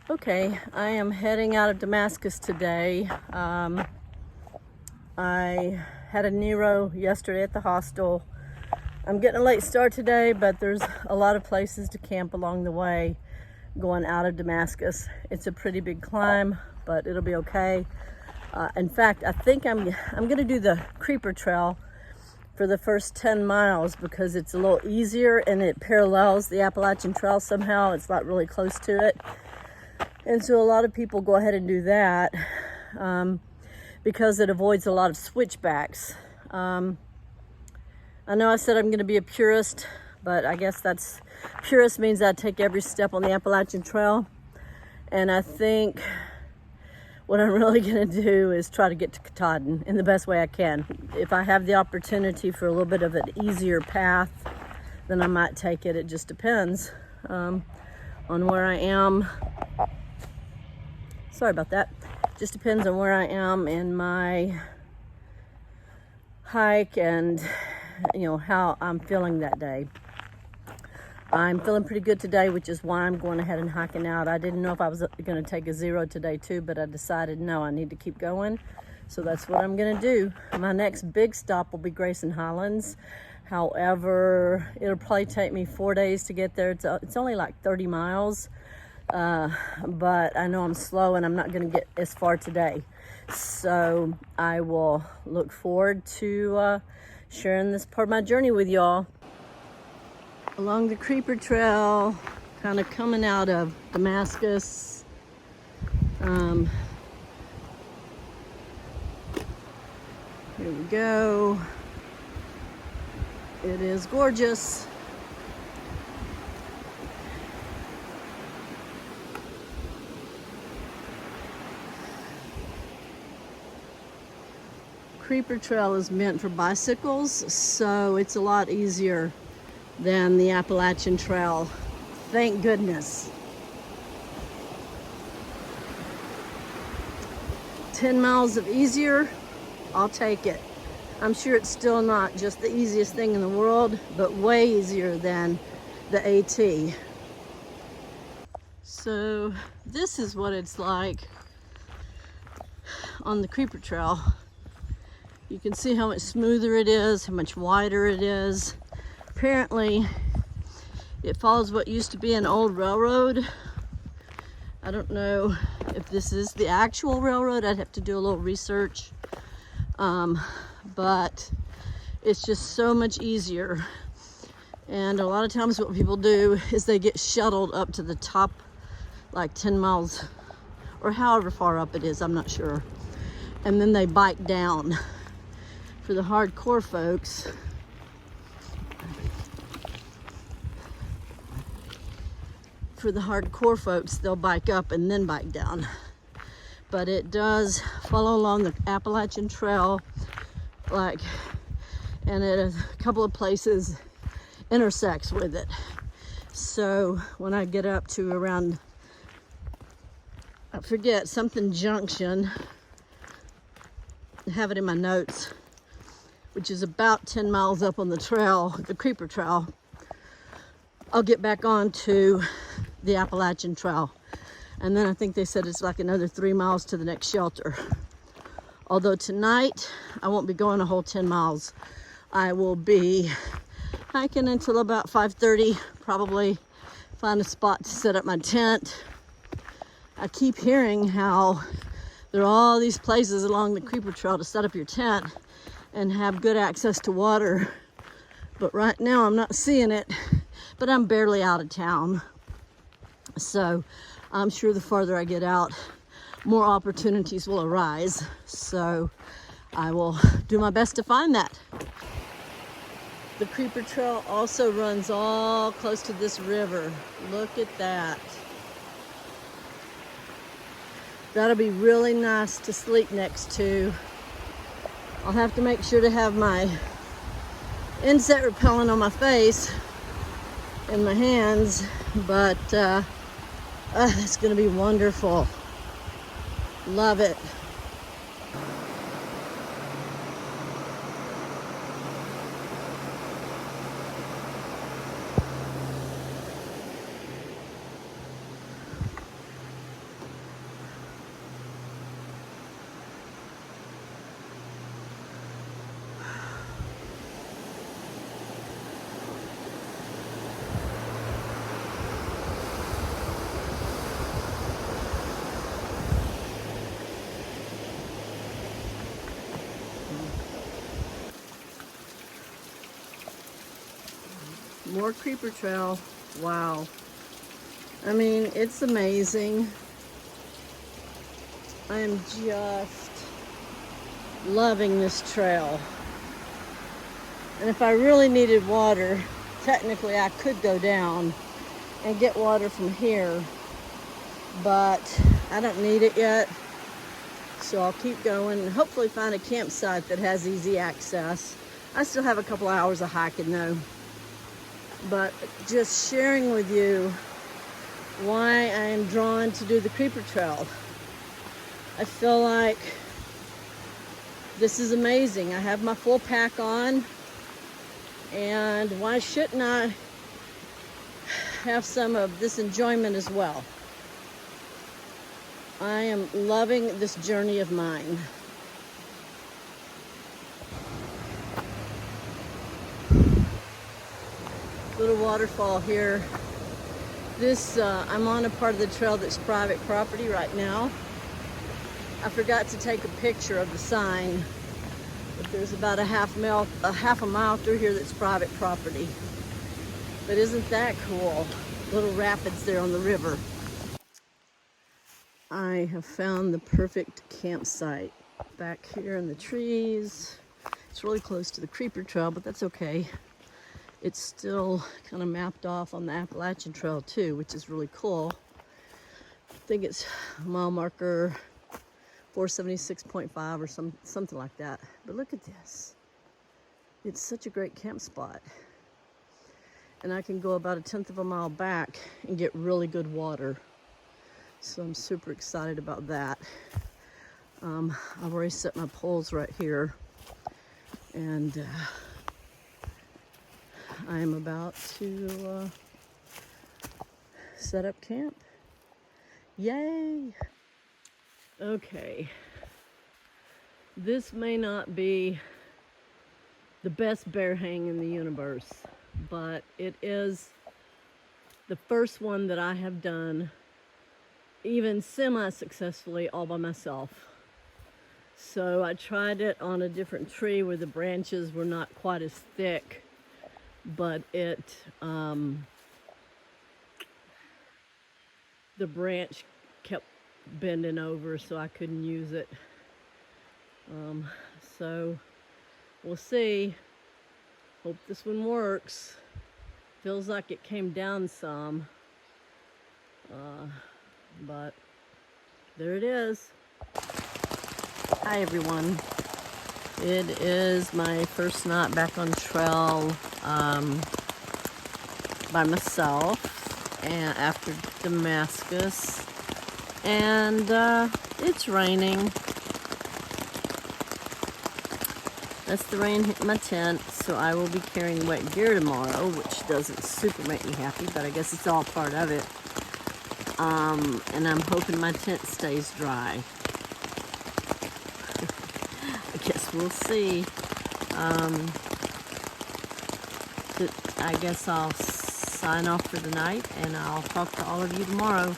Okay, I am heading out of Damascus today. I had a Nero yesterday at the hostel. I'm getting a late start today, but there's a lot of places to camp along the way going out of Damascus. It's a pretty big climb, but it'll be okay. In fact, I think I'm gonna do the creeper trail for the first 10 miles because it's a little easier and it parallels the Appalachian Trail somehow. It's not really close to it. And so a lot of people go ahead and do that because it avoids a lot of switchbacks. I know I said I'm going to be a purist, but I guess purist means I take every step on the Appalachian Trail. And I think what I'm really going to do is try to get to Katahdin in the best way I can. If I have the opportunity for a little bit of an easier path, then I might take it. It just depends on where I am. Sorry about that. Just depends on where I am in my hike and, how I'm feeling that day. I'm feeling pretty good today, which is why I'm going ahead and hiking out. I didn't know if I was going to take a zero today too, but I decided no, I need to keep going. So that's what I'm going to do. My next big stop will be Grayson Highlands. However, it'll probably take me 4 days to get there. It's only like 30 miles. But I know I'm slow and I'm not going to get as far today. So I will look forward to sharing this part of my journey with y'all. Along the creeper trail, kind of coming out of Damascus. Here we go. It is gorgeous. Creeper trail is meant for bicycles, so it's a lot easier than the Appalachian Trail. Thank goodness. 10 miles of easier, I'll take it. I'm sure it's still not just the easiest thing in the world, but way easier than the AT. So this is what it's like on the creeper trail. You can see how much smoother it is, how much wider it is. Apparently, it follows what used to be an old railroad. I don't know if this is the actual railroad. I'd have to do a little research. But it's just so much easier. And a lot of times what people do is they get shuttled up to the top, like 10 miles, or however far up it is, I'm not sure. And then they bike down. For the hardcore folks, they'll bike up and then bike down. But it does follow along the Appalachian Trail, and at a couple of places intersects with it. So when I get up to around, I forget, something junction, I have it in my notes, which is about 10 miles up on the trail, the creeper trail, I'll get back onto the Appalachian Trail. And then I think they said it's like another 3 miles to the next shelter. Although tonight, I won't be going a whole 10 miles. I will be hiking until about 5:30, probably find a spot to set up my tent. I keep hearing how there are all these places along the creeper trail to set up your tent and have good access to water. But right now I'm not seeing it, but I'm barely out of town. So I'm sure the farther I get out, more opportunities will arise. So I will do my best to find that. The creeper trail also runs all close to this river. Look at that. That'll be really nice to sleep next to. I'll have to make sure to have my insect repellent on my face and my hands, but it's gonna be wonderful. Love it. more creeper trail. Wow. I mean, it's amazing. I am just loving this trail. And if I really needed water, technically I could go down and get water from here, but I don't need it yet. So I'll keep going and hopefully find a campsite that has easy access. I still have a couple hours of hiking though. But just sharing with you why I am drawn to do the creeper trail. I feel like this is amazing. I have my full pack on, and why shouldn't I have some of this enjoyment as well? I am loving this journey of mine. Little waterfall here. This, I'm on a part of the trail that's private property right now. I forgot to take a picture of the sign, but there's about a half a mile through here that's private property. But isn't that cool? Little rapids there on the river. I have found the perfect campsite back here in the trees. It's really close to the creeper trail, but that's okay. It's still kind of mapped off on the Appalachian Trail too, which is really cool. I think it's mile marker 476.5 or something like that. But look at this. It's such a great camp spot. And I can go about 1/10 of a mile back and get really good water. So I'm super excited about that. I've already set my poles right here. And I'm about to set up camp. Yay! Okay, this may not be the best bear hang in the universe, but it is the first one that I have done even semi-successfully all by myself. So I tried it on a different tree where the branches were not quite as thick, but the branch kept bending over, so I couldn't use it. So we'll see. Hope this one works. Feels like it came down some, but there it is. Hi everyone. It is my first night back on trail by myself and after Damascus, and it's raining. That's the rain hitting my tent, so I will be carrying wet gear tomorrow, which doesn't super make me happy, but I guess it's all part of it. And I'm hoping my tent stays dry. I guess we'll see. I guess I'll sign off for the night, and I'll talk to all of you tomorrow.